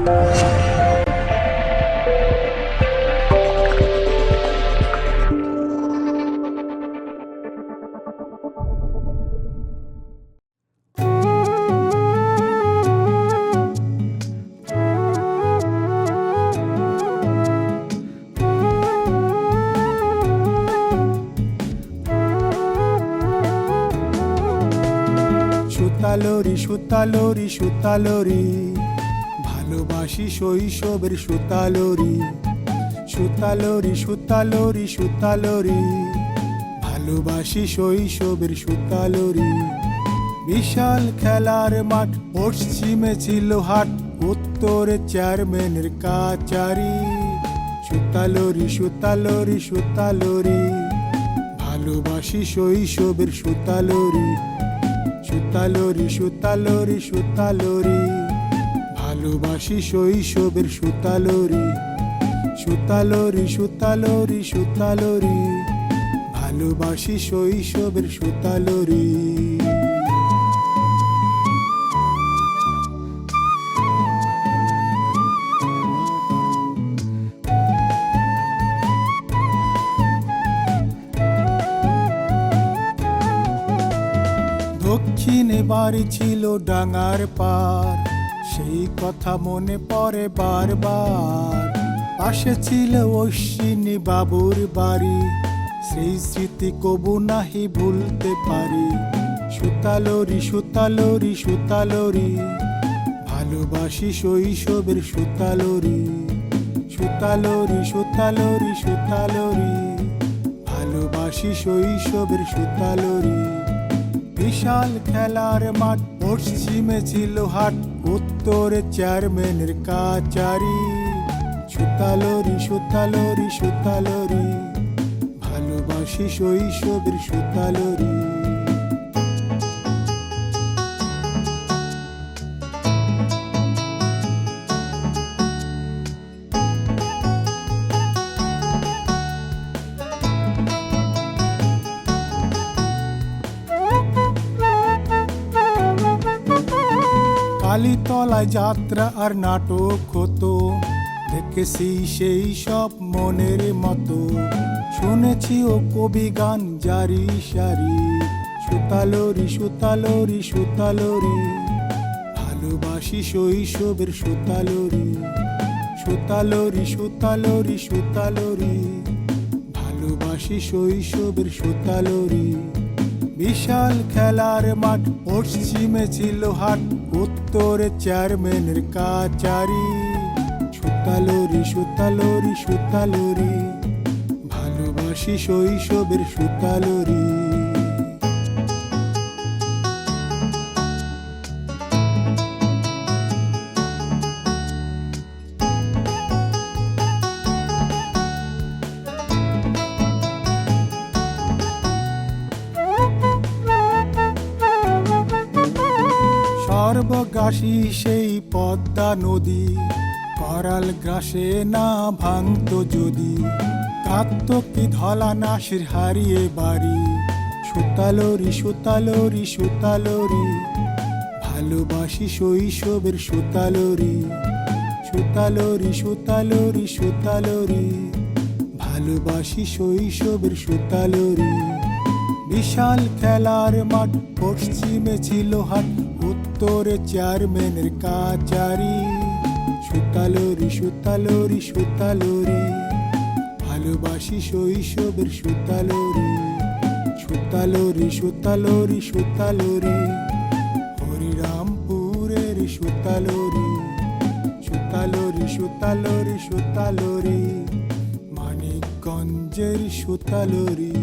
সুতালোরি সুতালোরি সুতালোরি, ভালোবাসি শৈশবের সুতালোরি। সুতালোরি সুতালোরি সুতালোরি, ভালোবাসি শৈশবের সুতালোরি। বিশাল খেলার মাঠ, পশ্চিমে ছিল হাট, উত্তরে চেয়ারম্যানের কাচারি। সুতালোরি সুতালোরি সুতালোরি, ভালোবাসি শৈশবের সুতালোরি। সুতালোরি সুতালোরি সুতালোরি, ভালোবাসি শৈশবের সুতালোরি। সুতালোরি সুতালোরি সুতালোরি, ভালোবাসি শৈশবের সুতালোরি। দক্ষিণে বাড়ি ছিল ডাঙার পার, সেই কথা মনে পড়ে বারবার। পাশে ছিল অশ্বিনী বাবুর বাড়ি, সেই স্মৃতি কবু নাহি ভুলতে পারি। সুতালোরি সুতালোরি সুতালোরি, ভালোবাসি শৈশবের সুতালোরি। সুতালোরি সুতালোরি সুতালোরি, ভালোবাসি শৈশবের সুতালোরি। বিশাল খেলার মাঠ, পশ্চিমে ছিল হাট, উত্তরে চেয়ারম্যানের কাচারি। সুতালোরি সুতালোরি সুতালোরি, ভালোবাসি শৈশবের সুতালোরি। কালীতলায় যাত্রা আর নাটক হতো, দেখেছি সেই সব মনের মতো। শুনেছি ও কবি গান জারি সারি। সুতালোরি সুতালোরি সুতালোরি, ভালোবাসি শৈশবের সুতালোরি। সুতালোরি সুতালোরি সুতালোরি, ভালোবাসি শৈশবের সুতালোরি। বিশাল খেলার মাঠ, পশ্চিমে ছিল হাট, উত্তরে চেয়ারম্যানের কাচারি। সুতালোরি সুতালোরি সুতালোরি, ভালোবাসি শৈশবের সুতালোরি। সর্বগ্রাসী সেই পদ্মা নদী, করাল গ্রাসে না ভাঙতো যদি। কাঁদত কি ধলা নাসির হারিয়ে বাড়ি। সুতালোরি সুতালোরি সুতালোরি, ভালোবাসি শৈশবের সুতালোরি। সুতালোরি সুতালোরি সুতালোরি, ভালোবাসি শৈশবের সুতালোরি। বিশাল খেলার মাঠ, পশ্চিমে ছিল হাট, উত্তরে চেয়ারম্যানের কাচারি। সুতালোরি সুতালোরি সুতালোরি, ভালোবাসি শৈশবের সুতালোরি। সুতালোরি সুতালোরি সুতালোরি, হরিরামপুরের সুতালোরি। সুতালোরি সুতালোরি সুতালোরি, মানিকগঞ্জের সুতালোরি।